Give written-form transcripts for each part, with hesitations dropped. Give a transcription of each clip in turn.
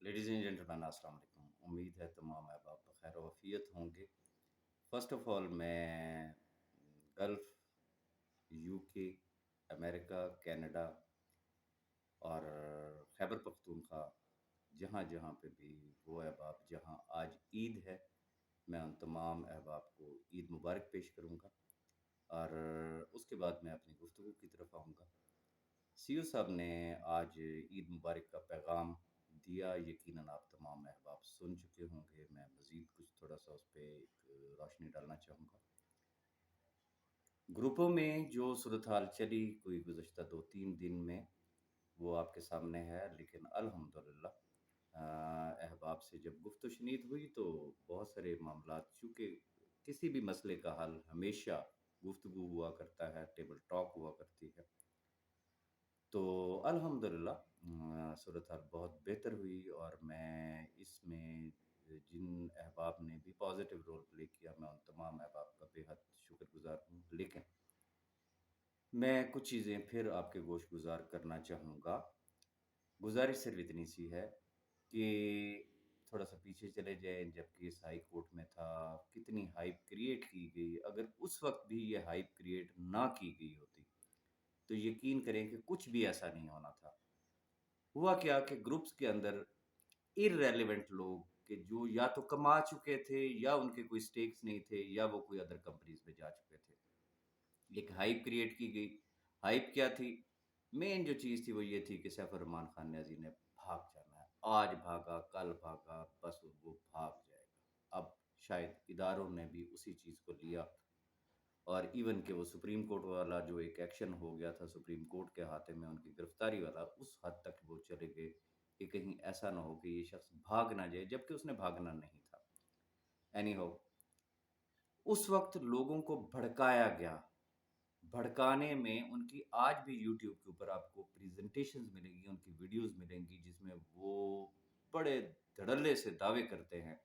Ladies and gentleman अस्सलाम वालेकुम। उम्मीद है तमाम अहबाब बखैर वफ़ियत होंगे। फ़र्स्ट ऑफ़ ऑल मैं गल्फ़, यूके, अमेरिका, कनाडा और खैबर पख्तूनख्वा जहाँ-जहाँ पे भी वो अहबाब जहाँ आज ईद है, मैं उन तमाम अहबाब को ईद मुबारक पेश करूँगा और उसके बाद मैं अपनी गुफ्तगू की तरफ आऊँगा। सीईओ साहब ने आज ईद मुबारक का पैगाम दिया। यकीनन आप तमाम अहबाब सुन चुके होंगे। मैं मज़ीद कुछ थोड़ा-सा उस पे एक रोशनी डालना चाहूँगा। ग्रुपों में जो सूरत-हाल चली कोई गुज़श्ता 2-3 दिन में, वो आपके सामने है। लेकिन अल्हम्दुलिल्लाह अहबाब से जब गुफ्त व शनीद हुई तो बहुत सारे मामलात, चूँकि किसी भी मसले का हल हमेशा गुफ्तगू हुआ करता है, टेबल टॉक हुआ करती है। तो अल्हम्दुलिल्लाह सूरत हाल बहुत बेहतर हुई और मैं इसमें जिन अहबाब ने भी पॉज़िटिव रोल प्ले किया, मैं उन तमाम अहबाब का बेहद शुक्रगुज़ार हूँ। लेकिन मैं कुछ चीज़ें फिर आपके गोशगुज़ार करना चाहूँगा। गुज़ारिश सिर्फ़ इतनी सी है कि थोड़ा-सा पीछे चले जाएँ, जब केस हाई कोर्ट में था, कितनी हाइप क्रिएट की गई। अगर उस वक़्त भी ये हाइप क्रिएट ना की गई होती, तो यकीन करें कि कुछ भी ऐसा नहीं होना था। हुआ क्या कि ग्रुप्स के अंदर इर्रेलेवेंट लोग कि जो या तो कमा चुके थे या उनके कोई स्टेक्स नहीं थे या वो कोई अदर कंपनीज में जा चुके थे। एक हाइप क्रिएट की गई। हाइप क्या थी? मेन जो चीज़ थी वो ये थी कि सैफ रहमान खान न्याज़ी ने भाग जाना है। आज भागा, कल भागा, बस वो भाग जाएगा। अब शायद इदारों ने भी उसी चीज़ को लिया और इवन कि वो सुप्रीम कोर्ट वाला जो एक एक्शन हो गया था सुप्रीम कोर्ट के हाथे में उनकी गिरफ्तारी वाला, उस हद तक वो चले गए कि कहीं ऐसा ना हो कि ये शख्स भाग ना जाए, जबकि उसने भागना नहीं था। एनी हाउ, उस वक्त लोगों को भड़काया गया। भड़काने में उनकी आज भी यूट्यूब के ऊपर आपको प्रेजेंटेशंस मिलेंगी, उनकी वीडियोस मिलेंगी जिसमें वो बड़े धड़ल्ले से दावे करते हैं।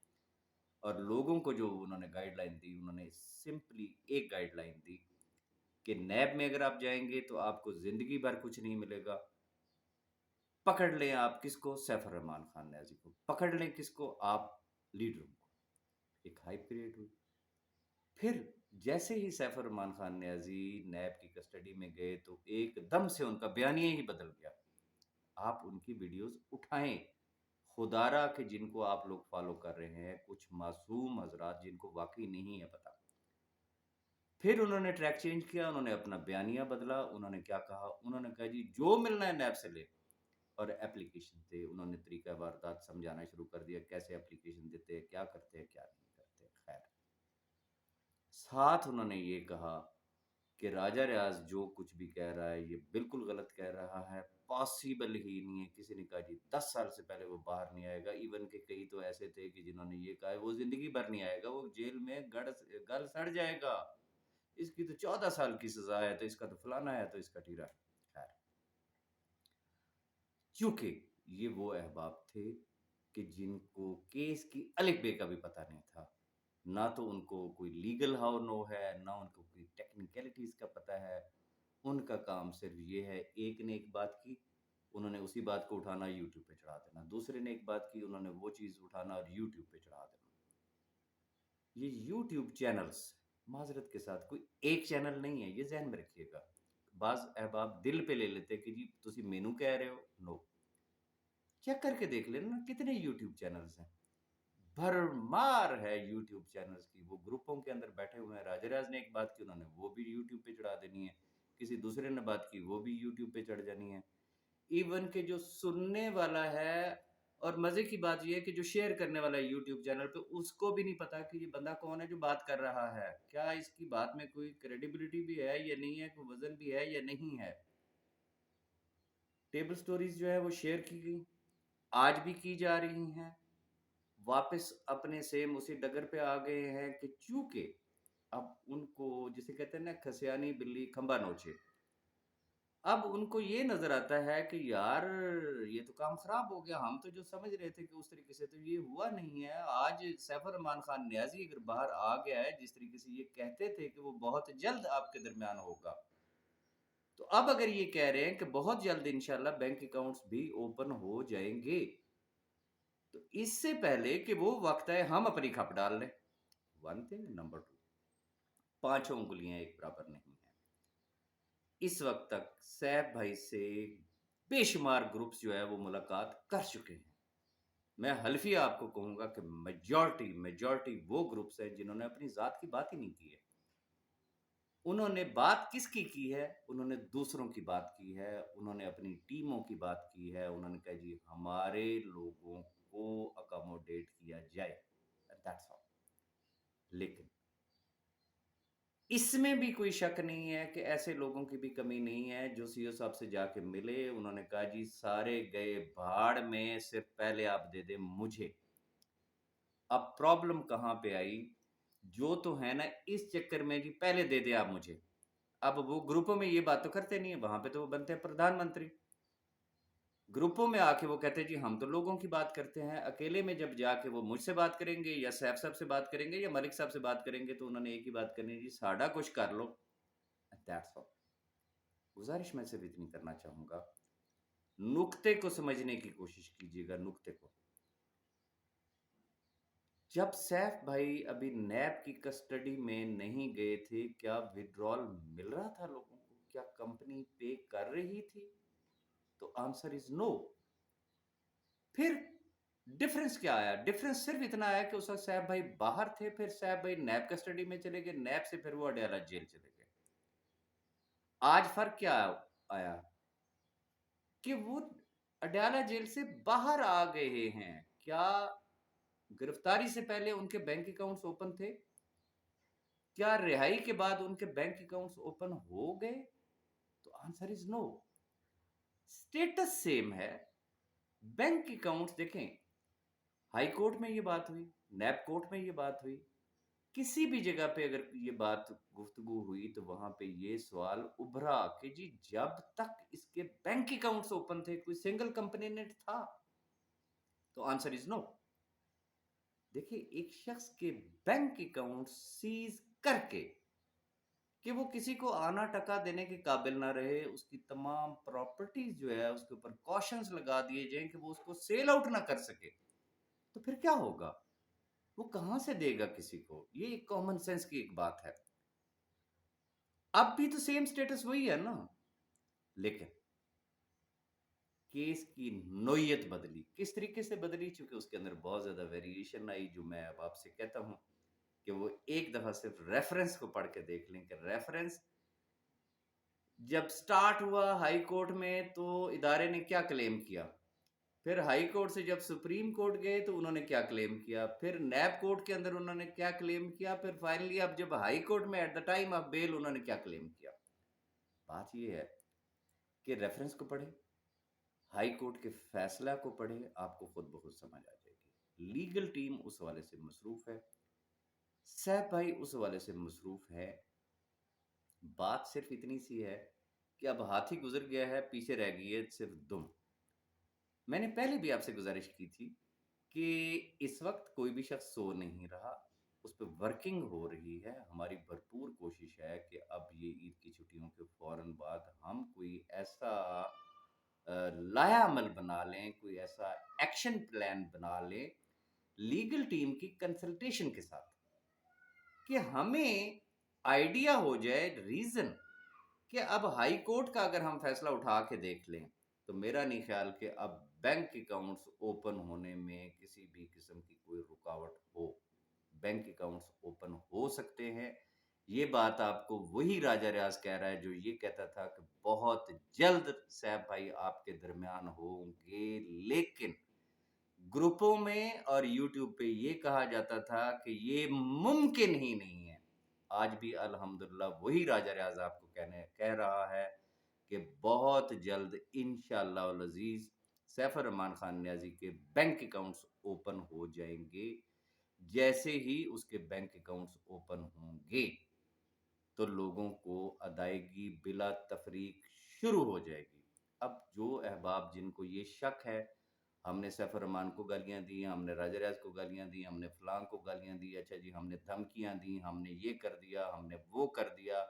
और लोगों को जो उन्होंने गाइडलाइन दी, उन्होंने सिंपली एक गाइडलाइन दी कि नैब में अगर आप जाएँगे तो आपको ज़िंदगी भर कुछ नहीं मिलेगा। पकड़ लें आप किसको? सैफ रहमान खान न्याज़ी को। पकड़ लें किसको? आप लीडरों को। एक हाइप क्रिएट हुई। फिर जैसे ही सैफ रहमान खान न्याज़ी नैब की कस्टडी में गए तो एकदम से उनका बयानिया ही बदल गया। आप उनकी वीडियोज़ उठाएँ। खुदारा के जिनको आप लोग फ़ॉलो कर रहे हैं, कुछ मासूम हज़रात जिनको वाक़ई नहीं है पता। फिर उन्होंने ट्रैक चेंज किया, उन्होंने अपना बयानिया बदला, उन्होंने क्या कहा? उन्होंने कहा जी जो मिलना है नैब से ले। और एप्लीकेशन थे, उन्होंने तरीका वारदात समझाना शुरू कर दिया, कैसे एप्लीकेशन देते हैं, क्या करते हैं, क्या नहीं करते। खैर, साथ उन्होंने ये कहा कि राजा रियाज़ जो कुछ भी कह रहा है, ये बिल्कुल गलत कह रहा है, पॉसिबल ही नहीं है। किसी ने कहा जी 10 साल से पहले वो बाहर नहीं आएगा, इवन के कई तो ऐसे थे कि जिन्होंने ये कहा है वो ज़िंदगी भर नहीं आएगा, वो जेल में गल सड़ जाएगा। इसकी तो 14 साल की सज़ा है, तो इसका तो फलाना है, तो इसका टीरा है। खैर, चूँकि ये वो अहबाब थे कि जिनको केस की अलif-बे का भी पता नहीं था। ना तो उनको कोई लीगल हाउ नो है, ना उनको कोई टेक्निकैलिटीज़ का पता है। उनका काम सिर्फ़ ये है, एक ने एक बात की, उन्होंने उसी बात को उठाना यूट्यूब पे चढ़ा देना। दूसरे ने एक बात की, उन्होंने वो चीज़ उठाना और यूट्यूब पे चढ़ा देना। ये यूट्यूब चैनल्स माज़रत के साथ कोई एक चैनल नहीं है, ये ज़हन में रखिएगा। बाज़ अहबाब दिल पे ले लेते हैं कि जी तुसी मैनू कह रहे हो, नो। चेक करके देख लेना ना कितने यूट्यूब चैनल्स हैं। भरमार है यूट्यूब चैनल्स की। वो ग्रुपों के अंदर बैठे हुए हैं। राजा राज ने एक बात की, उन्होंने वो भी यूट्यूब पे चढ़ा देनी है। किसी दूसरे ने बात की, वो भी यूट्यूब पे चढ़ जानी है। इवन के जो सुनने वाला है और मज़े की बात ये है कि जो शेयर करने वाला है यूट्यूब चैनल पे, उसको भी नहीं पता कि ये बंदा कौन है जो बात कर रहा है। क्या इसकी बात में कोई क्रेडिबिलिटी भी है या नहीं है, कोई वज़न भी है या नहीं है। टेबल स्टोरीज़ जो है वो शेयर की गई, आज भी की जा रही हैं। वापस अपने सेम उसी डगर पे आ गए हैं कि चूँकि अब उनको जिसे कहते हैं ना खसियानी बिल्ली खंबा नोचे। अब उनको ये नज़र आता है कि यार ये तो काम ख़राब हो गया। हम तो जो समझ रहे थे कि उस तरीके से तो ये हुआ नहीं है। आज सैफ रहमान खान न्याज़ी अगर बाहर आ गया है, जिस तरीके से ये कहते थे कि वो बहुत जल्द आपके दरमियान होगा। तो अब अगर ये कह रहे हैं कि बहुत जल्द इंशाल्लाह बैंक अकाउंट्स भी ओपन हो जाएँगे। इससे पहले कि वो वक्त है हम अपनी खप डाल लें, वन थिंग। नंबर टू, पांचों उंगलियां एक बराबर नहीं है। इस वक्त तक सैफ भाई से बेशुमार ग्रुप्स जो है वो मुलाकात कर चुके हैं। मैं हल्फिया आपको कहूंगा कि मेजॉरिटी वो ग्रुप्स हैं जिन्होंने अपनी जात की बात ही नहीं की है। उन्होंने बात किसकी की है? उन्होंने दूसरों की बात की है, उन्होंने अपनी टीमों की बात की है, उन्होंने कहा जी हमारे लोगों को अकोमोडेट किया जाए, दैट्स ऑल। लेकिन इसमें भी कोई शक नहीं है कि ऐसे लोगों की भी कमी नहीं है जो सीओ साहब से जाके मिले, उन्होंने कहा जी सारे गए भाड़ में, सिर्फ पहले आप दे दे मुझे। अब प्रॉब्लम कहां पे आई? जो तो है ना, इस चक्कर में जी पहले दे दे आप मुझे। अब वो ग्रुपों में ये बात तो करते नहीं है, वहां पे तो वो बनते हैं प्रधानमंत्री। ग्रुपों में आके वो कहते हैं जी हम तो लोगों की बात करते हैं, अकेले में जब जाके वो मुझसे बात करेंगे या सैफ साहब से बात करेंगे या मलिक साहब से बात करेंगे तो उन्होंने एक ही बात करनी है, जी साड़ा कुछ कर लो, दैट्स ऑल। गुजारिश मैं सिर्फ इतनी करना चाहूंगा, नुक्ते को समझने की कोशिश कीजिएगा, नुक्ते को। जब सैफ भाई अभी नैब की कस्टडी में नहीं गए थे, क्या विड्रॉल मिल रहा था लोगों को? क्या कंपनी पे कर रही थी? तो आंसर इज नो। फिर डिफरेंस क्या आया? डिफरेंस सिर्फ इतना आया कि उस वक्त सैफ भाई बाहर थे, फिर सैफ भाई नैब कस्टडी में चले गए, नैब से फिर वो अडयाला जेल चले गए। आज फर्क क्या आया कि वो अडयाला जेल से बाहर आ गए हैं। क्या गिरफ्तारी से पहले उनके बैंक अकाउंट्स ओपन थे? क्या रिहाई के बाद उनके बैंक अकाउंट्स ओपन हो गए? तो answer is no. Status same है, बैंक अकाउंट्स देखें, हाई कोर्ट में ये बात हुई, नैब कोर्ट में ये बात हुई, किसी भी जगह पे अगर ये बात गुफ्तगू हुई तो वहां पे ये सवाल उभरा कि जी जब तक इसके बैंक अकाउंट्स ओपन थे कोई सिंगल कंपनी ने था? तो आंसर इज नो। देखिए, एक शख्स के बैंक अकाउंट सीज करके कि वो किसी को आना टका देने के काबिल ना रहे, उसकी तमाम प्रॉपर्टीज जो है उसके ऊपर कॉशंस लगा दिए जाएं कि वो उसको सेल आउट ना कर सके, तो फिर क्या होगा? वो कहां से देगा किसी को? ये कॉमन सेंस की एक बात है। अब भी तो सेम स्टेटस वही है ना, लेकिन केस की नोयत बदली। किस तरीके से बदली? चूंकि उसके अंदर बहुत ज्यादा वेरिएशन आई, जो मैं अब आपसे कहता हूं कि वो एक दफा सिर्फ रेफरेंस को पढ़ के देख लें कि रेफरेंस जब स्टार्ट हुआ हाई कोर्ट में तो इदारे ने क्या क्लेम किया, फिर हाई कोर्ट से जब सुप्रीम कोर्ट गए तो उन्होंने क्या क्लेम किया, फिर नैब कोर्ट के अंदर उन्होंने क्या क्लेम किया, फिर फाइनली अब जब हाई कोर्ट में at the time of bail उन्होंने क्या क्लेम किया। बात यह है कि रेफरेंस को पढ़े, हाई कोर्ट के फैसला को पढ़े, आपको खुद ब खुद समझ आ जाएगी। लीगल टीम उस वाले से मसरूफ है, सैफ भाई उस वाले से मसरूफ है। बात सिर्फ इतनी सी है कि अब हाथी गुजर गया है, पीछे रह गई है सिर्फ दुम। मैंने पहले भी आपसे गुजारिश की थी कि इस वक्त कोई भी शख्स सो नहीं रहा, उस पर वर्किंग हो रही है। हमारी भरपूर कोशिश है कि अब ये ईद की छुट्टियों के फौरन बाद हम कोई ऐसा लाया अमल बना लें, कोई ऐसा एक्शन प्लान बना लें लीगल टीम की कंसल्टेशन के साथ, कि हमें आइडिया हो जाए, रीजन, कि अब हाई कोर्ट का अगर हम फैसला उठा के देख लें तो मेरा नहीं ख्याल कि अब बैंक अकाउंट्स ओपन होने में किसी भी किस्म की कोई रुकावट हो। बैंक अकाउंट्स ओपन हो सकते हैं। ये बात आपको वही राजा रियाज कह रहा है जो ये कहता था कि बहुत जल्द सैफ भाई आपके दरमियान होंगे, लेकिन ग्रुपों में और यूट्यूब पे ये कहा जाता था कि ये मुमकिन ही नहीं है। आज भी अल्हम्दुलिल्लाह वही राजा रियाज आपको कह रहा है कि बहुत जल्द इंशाअल्लाह अल अजीज सैफ रहमान खान नियाजी के बैंक अकाउंट्स ओपन हो जाएंगे। जैसे ही उसके बैंक अकाउंट्स ओपन होंगे तो लोगों को अदायगी बिला तफरीक शुरू हो जाएगी। अब जो अहबाब जिनको ये शक है हमने सैफुर रहमान को गालियां दी, हमने राजा रियाज को गालियां दी, हमने फलां को गालियां दी, अच्छा जी हमने धमकियां दी, हमने ये कर दिया, हमने वो कर दिया,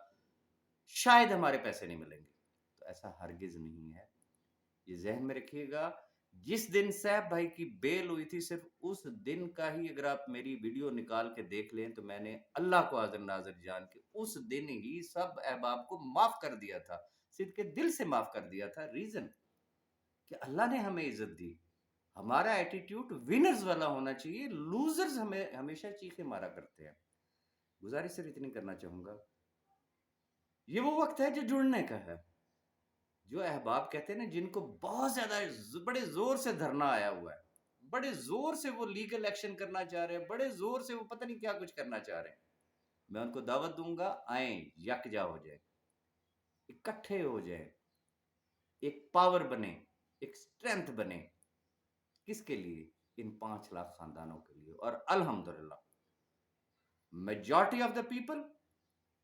शायद हमारे पैसे नहीं मिलेंगे, तो ऐसा हरगिज नहीं है। ये जहन में रखिएगा जिस दिन सैफ भाई की बेल हुई थी, सिर्फ उस दिन का ही अगर आप मेरी वीडियो निकाल के देख लें तो मैंने अल्लाह को हाजिर नाजिर जान के उस दिन ही सब अहबाब को माफ कर दिया था, सिद्ध के दिल से माफ कर दिया था। रीजन कि अल्लाह ने हमें इज्जत दी, हमारा एटीट्यूड विनर्स वाला होना चाहिए, लूजर्स हमें हमेशा चीखे मारा करते हैं। गुजारिश सिर्फ इतनी करना चाहूंगा, ये वो वक्त है जो जुड़ने का है। जो अहबाब कहते हैं ना, जिनको बहुत ज्यादा बड़े जोर से धरना आया हुआ है, बड़े जोर से वो लीगल एक्शन करना चाह रहे हैं, बड़े जोर से वो पता नहीं क्या कुछ करना चाह रहे हैं, मैं उनको दावत दूंगा, आए, यकजा हो जाए, इकट्ठे हो जाए, एक पावर बने, एक स्ट्रेंथ बने। किसके लिए? इन 5 लाख खानदानों के लिए। और अल्हम्दुलिल्लाह मेजॉरिटी ऑफ द पीपल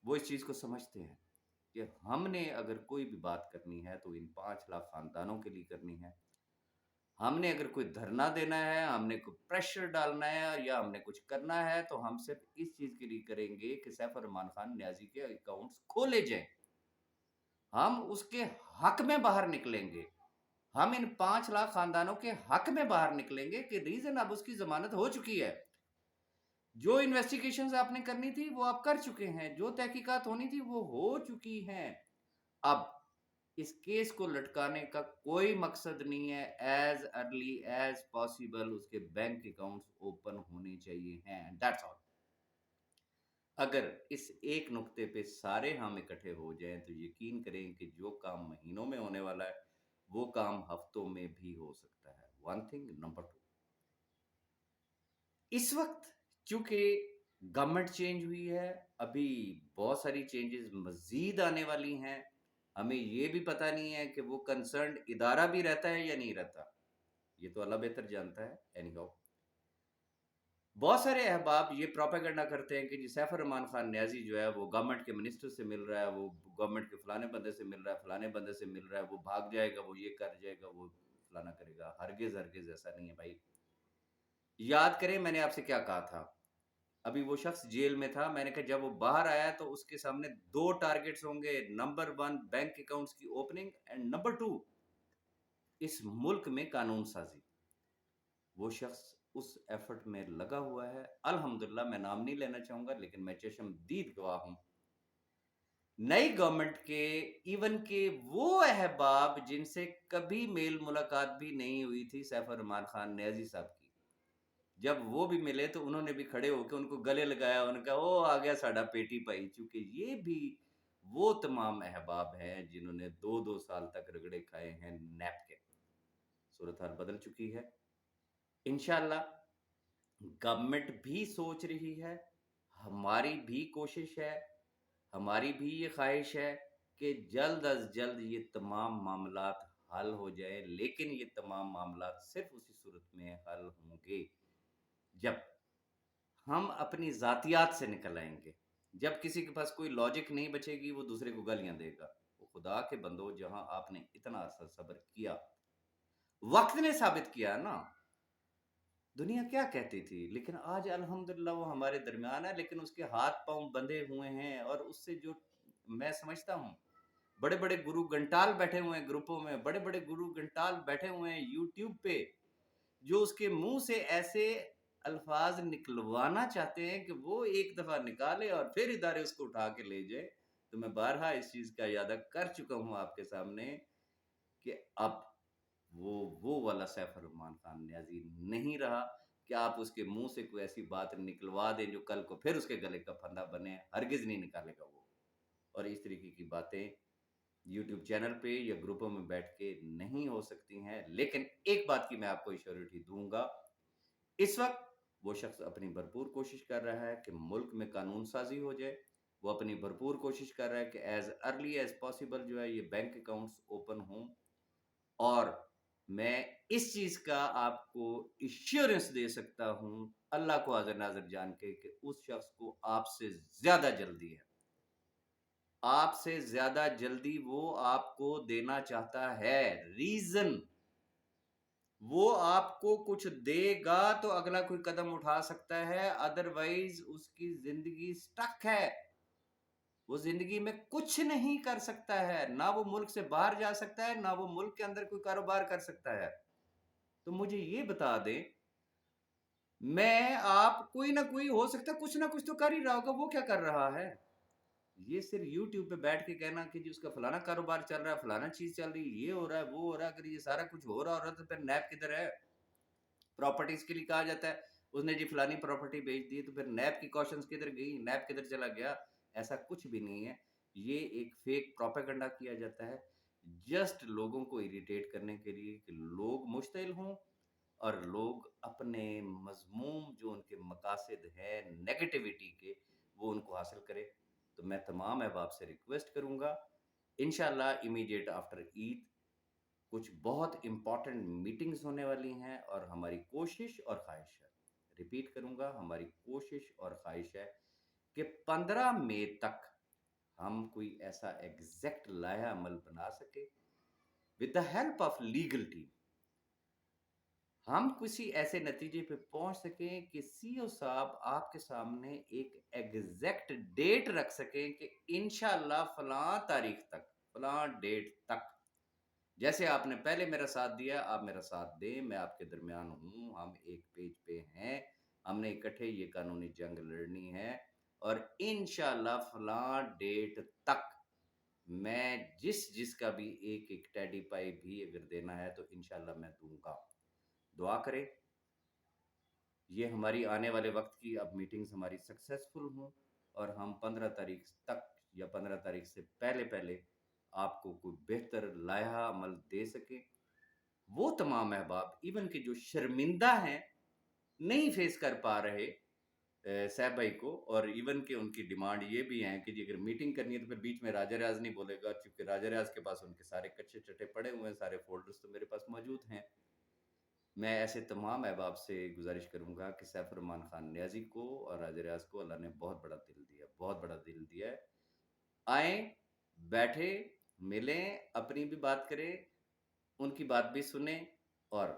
वो इस चीज को समझते हैं कि हमने अगर कोई भी बात करनी है तो इन 5 लाख खानदानों के लिए करनी है। हमने अगर कोई धरना देना है, हमने कोई प्रेशर डालना है या हमने कुछ करना है तो हम सिर्फ इस चीज के लिए करेंगे कि सैफ रहमान खान न्याजी के अकाउंट्स खोले जाएं। हम उसके हक में बाहर निकलेंगे, हम इन 5 लाख खानदानों के हक में बाहर निकलेंगे कि रीजन अब उसकी जमानत हो चुकी है, जो इन्वेस्टिगेशंस आपने करनी थी वो आप कर चुके हैं, जो तहकीकात होनी थी वो हो चुकी हैं। अब इस केस को लटकाने का कोई मकसद नहीं है, एज अर्ली एज पॉसिबल उसके बैंक अकाउंट्स ओपन होने चाहिए हैं, दैट्स ऑल। अगर इस एक नुक्ते पे सारे हम इकट्ठे हो जाएं तो यकीन करें कि जो काम महीनों में होने वाला है वो काम हफ्तों में भी हो सकता है। One thing. नंबर टू, इस वक्त चूंकि गवर्नमेंट चेंज हुई है, अभी बहुत सारी चेंजेस मजीद आने वाली हैं, हमें ये भी पता नहीं है कि वो कंसर्न इदारा भी रहता है या नहीं रहता, ये तो अल्लाह बेहतर जानता है। एनीहाउ, बहुत सारे अहबाब ये प्रोपेगेंडा करते हैं कि जी सैफ रहमान खान न्याजी जो है वो गवर्नमेंट के मिनिस्टर से मिल रहा है, वो गवर्नमेंट के फलाने बंदे से मिल रहा है, फलाने बंदे से मिल रहा है, वो भाग जाएगा, वो ये कर जाएगा, वो फलाना करेगा। हरगिज हरगिज ऐसा नहीं है भाई। याद करें मैंने आपसे क्या कहा था। अभी वो शख्स जेल में था, मैंने कहा जब वो बाहर आया तो उसके सामने 2 टारगेट्स होंगे, नंबर 1 बैंक अकाउंट्स की ओपनिंग एंड नंबर 2 इस मुल्क में कानून साजी। वो शख्स उस एफर्ट में लगा हुआ है अल्हम्दुलिल्लाह। मैं नाम नहीं लेना चाहूंगा लेकिन मैं चशमदीद गवाह हूं, नई गवर्नमेंट के इवन के वो अहबाब जिनसे कभी मेल मुलाकात भी नहीं हुई थी सैफ रहमान खान न्याजी साहब की, जब वो भी मिले तो उन्होंने भी खड़े होकर उनको गले लगाया, उन्होंने कहा ओ आ गया साडा पेटी भाई। चूंकि ये भी वो तमाम अहबाब हैं जिन्होंने 2-2 साल तक रगड़े खाए हैं नैप के। सूरत हाल बदल चुकी है, इंशाल्लाह गवर्नमेंट भी सोच रही है, हमारी भी कोशिश है, हमारी भी ये ख्वाहिश है कि जल्द अज जल्द ये तमाम मामलात हल हो जाए। लेकिन ये तमाम मामलात सिर्फ उसी सूरत में हल होंगे जब हम अपनी जातियात से निकल आएंगे। जब किसी के पास कोई लॉजिक नहीं बचेगी वो दूसरे को गालियां देगा। वो खुदा के बंदो, जहां आपने इतना अरसा सब्र किया, वक्त ने साबित किया ना, दुनिया क्या कहती थी, लेकिन आज अल्हम्दुलिल्लाह वो हमारे दरमियान है, लेकिन उसके हाथ पांव बंधे हुए हैं। और उससे जो मैं समझता हूँ, बड़े बड़े गुरु घंटाल बैठे हुए हैं ग्रुपों में, बड़े बड़े गुरु घंटाल बैठे हुए हैं यूट्यूब पे, जो उसके मुंह से ऐसे अल्फाज निकलवाना चाहते हैं कि वो एक दफा निकाले और फिर इदारे उसको उठा के ले जाए। तो मैं बारहा इस चीज का यादा कर चुका हूं आपके सामने कि अब वो वाला सैफ रहमान खान न्याजी नहीं रहा कि आप उसके मुंह से कोई ऐसी बात निकलवा दें जो कल को फिर उसके गले का फंदा बने। हरगिज नहीं निकालेगा वो। और इस तरीके की बातें यूट्यूब चैनल पे या ग्रुपों में बैठ के नहीं हो सकती हैं। लेकिन एक बात की मैं आपको श्योरिटी दूंगा, इस वक्त वो शख्स अपनी भरपूर कोशिश कर रहा है कि मुल्क में कानून साजी हो जाए। वो अपनी भरपूर कोशिश कर रहा है कि एज अर्ली एज पॉसिबल जो है ये बैंक अकाउंट्स ओपन हों। और मैं इस चीज का आपको इश्योरेंस दे सकता हूं अल्लाह को हाजिर नाजिर जान के कि उस शख्स को आपसे ज्यादा जल्दी है, आपसे ज्यादा जल्दी वो आपको देना चाहता है। रीजन, वो आपको कुछ देगा तो अगला कोई कदम उठा सकता है, अदरवाइज उसकी जिंदगी स्टक है। वो जिंदगी में कुछ नहीं कर सकता है, ना वो मुल्क से बाहर जा सकता है, ना वो मुल्क के अंदर कोई कारोबार कर सकता है। تو مجھے یہ بتا دیں، میں آپ کوئی نہ کوئی ہو سکتا ہے کچھ نہ کچھ تو کر ہی رہا ہوگا، وہ کیا کر رہا ہے؟ یہ صرف یوٹیوب پہ بیٹھ کے کہنا کہ جی اس کا فلانا کاروبار چل رہا ہے، فلانا چیز چل رہی ہے، یہ ہو رہا ہے، وہ ہو رہا ہے، اگر یہ سارا کچھ ہو رہا تو پھر نیب کدھر ہے؟ پراپرٹیز کے لیے کہا جاتا ہے اس نے جی فلانی پراپرٹی بیچ دی، تو پھر نیب کی کوشنز کدھر گئی، نیب کدھر چلا گیا؟ ایسا کچھ بھی نہیں ہے، یہ ایک فیک پروپیگنڈا کیا جاتا ہے جسٹ لوگوں کو اریٹیٹ کرنے کے لیے کہ لوگ مشتعل ہوں اور لوگ اپنے مذموم جو ان کے مقاصد ہیں نیگیٹیوٹی کے وہ ان کو حاصل کرے۔ تو میں تمام احباب سے ریکویسٹ کروں گا، انشاءاللہ امیڈیٹ آفٹر عید کچھ بہت امپورٹنٹ میٹنگز ہونے والی ہیں، اور ہماری کوشش اور خواہش ہے، ریپیٹ کروں گا، ہماری کوشش اور خواہش ہے کہ 15 مئی تک ہم کوئی ایسا ایگزیکٹ لائحہ عمل بنا سکے with the help of legal team، ہم کسی ایسے نتیجے پہ پہنچ سکیں کہ سی او صاحب آپ کے سامنے ایک ایگزیکٹ ڈیٹ رکھ سکیں کہ انشاءاللہ فلاں تاریخ تک، فلاں ڈیٹ تک، جیسے آپ نے پہلے میرا ساتھ دیا آپ میرا ساتھ دیں، میں آپ کے درمیان ہوں، ہم ایک پیج پہ ہیں، ہم نے اکٹھے یہ قانونی جنگ لڑنی ہے، اور انشاءاللہ فلاں ڈیٹ تک میں جس کا بھی ایک ایک ٹیڈی پائی بھی اگر دینا ہے تو انشاءاللہ میں دوں گا۔ دعا کریں یہ ہماری آنے والے وقت کی اب میٹنگز ہماری سکسیسفل ہوں، اور ہم 15 تاریخ تک یا 15 تاریخ سے پہلے پہلے آپ کو کوئی بہتر لائحہ عمل دے سکیں۔ وہ تمام احباب ایون کہ جو شرمندہ ہیں، نہیں فیس کر پا رہے صاحب بھائی کو، اور ایون کہ ان کی ڈیمانڈ یہ بھی ہیں کہ جی اگر میٹنگ کرنی ہے تو پھر بیچ میں راجہ ریاض نہیں بولے گا، چونکہ راجہ ریاض کے پاس ان کے سارے کچے چٹے پڑے ہوئے ہیں، سارے فولڈرز تو میرے پاس موجود ہیں۔ میں ایسے تمام احباب سے گزارش کروں گا کہ سیف الرحمان خان نیازی کو اور راجہ ریاض کو اللہ نے بہت بڑا دل دیا، بہت بڑا دل دیا ہے، آئیں، بیٹھے، ملیں، اپنی بھی بات کریں، ان کی بات بھی سنیں، اور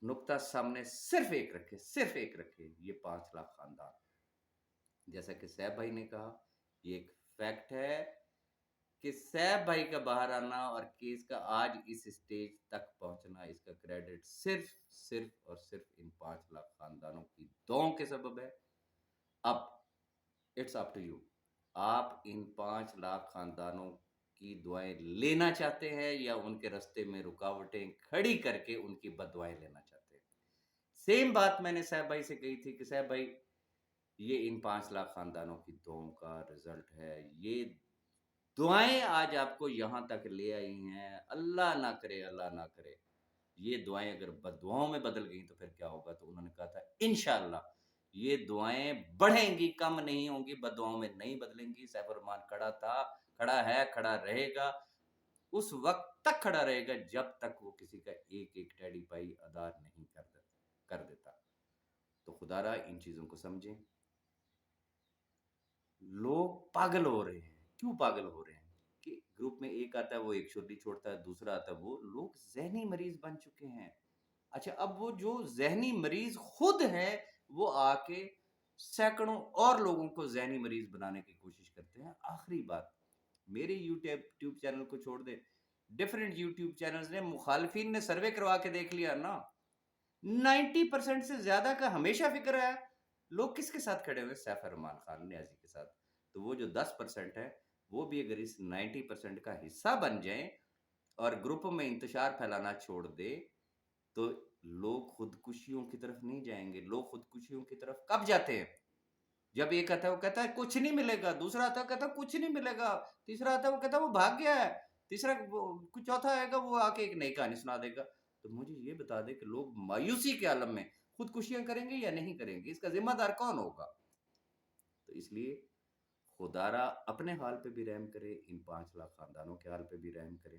نقطہ سامنے صرف ایک رکھے، صرف ایک رکھے، یہ 5 لاکھ خاندان، جیسا کہ سیف بھائی نے کہا، یہ ایک فیکٹ ہے کہ سیف بھائی کا باہر آنا اور کیس کا آج اس اسٹیج تک پہنچنا، اس کا کریڈٹ صرف اور صرف ان 5 لاکھ خاندانوں کی دعاؤں کے سبب ہے۔ اب اٹس اپ ٹو یو، آپ ان 5 لاکھ خاندانوں کی دعائیں لینا چاہتے ہیں یا ان کے رستے میں رکاوٹیں کھڑی کر کے ان کی بد دعائیں لینا چاہتے ہیں؟ سیم بات میں نے صاحب بھائی سے کہی تھی کہ صاحب بھائی یہ ان 5 لاکھ خاندانوں کی دعاؤں کا رزلٹ ہے، یہ دعائیں آج آپ کو یہاں تک لے آئی ہیں، اللہ نہ کرے، اللہ نہ کرے یہ دعائیں اگر بد دعاؤں میں بدل گئیں تو پھر کیا ہوگا؟ تو انہوں نے کہا تھا انشاءاللہ یہ دعائیں بڑھیں گی، کم نہیں ہوں گی، بد دعاؤں میں نہیں بدلیں گی۔ سیف الرحمان کھڑا تھا، کھڑا ہے، کھڑا رہے گا، اس وقت تک کھڑا رہے گا جب تک وہ کسی کا ایک ایک ٹیڈی پائی ادا نہیں کر دیتا۔ تو خدا را ان چیزوں کو سمجھیں۔ لوگ پاگل ہو رہے ہیں، کیوں پاگل ہو رہے ہیں؟ کہ گروپ میں ایک آتا ہے وہ ایک شردی چھوڑتا ہے، دوسرا آتا ہے، وہ لوگ ذہنی مریض بن چکے ہیں۔ اچھا اب وہ جو ذہنی مریض خود ہے وہ آ کے سینکڑوں اور لوگوں کو ذہنی مریض بنانے کی کوشش کرتے ہیں۔ آخری بات، میرے یوٹیوب چینل کو چھوڑ دیں، ڈیفرنٹ یوٹیوب چینلز نے، مخالفین نے سروے کروا کے دیکھ لیا نا، 90% سے زیادہ کا ہمیشہ فکر ہے لوگ کس کے ساتھ کھڑے ہوئے؟ سیف الرحمان خان نیازی کے ساتھ۔ تو وہ جو 10% ہے وہ بھی اگر اس 90% کا حصہ بن جائیں اور گروپوں میں انتشار پھیلانا چھوڑ دے تو لوگ خودکشیوں کی طرف نہیں جائیں گے۔ لوگ خودکشیوں کی طرف کب جاتے ہیں؟ جب ایک آتا ہے وہ کہتا ہے کچھ نہیں ملے گا، دوسرا آتا ہے وہ کہتا ہے کچھ نہیں ملے گا، تیسرا آتا ہے وہ کہتا ہے وہ بھاگ گیا ہے، تیسرا کچھ چوتھا آئے گا وہ آ کے ایک نئی کہانی سنا دے گا۔ تو مجھے یہ بتا دے کہ لوگ مایوسی کے عالم میں خودکشیاں کریں گے یا نہیں کریں گے؟ اس کا ذمہ دار کون ہوگا؟ تو اس لیے خدا را اپنے حال پہ بھی رحم کرے، ان 5 لاکھ خاندانوں کے حال پہ بھی رحم کرے۔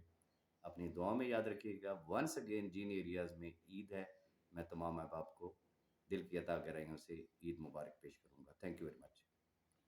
اپنی دعاؤں میں یاد رکھیے گا، ونس اگین جن ایریاز میں عید ہے، میں تمام احباب کو دل کی عطا گہرائیوں سے عید مبارک پیش کروں گا۔ Thank you very much.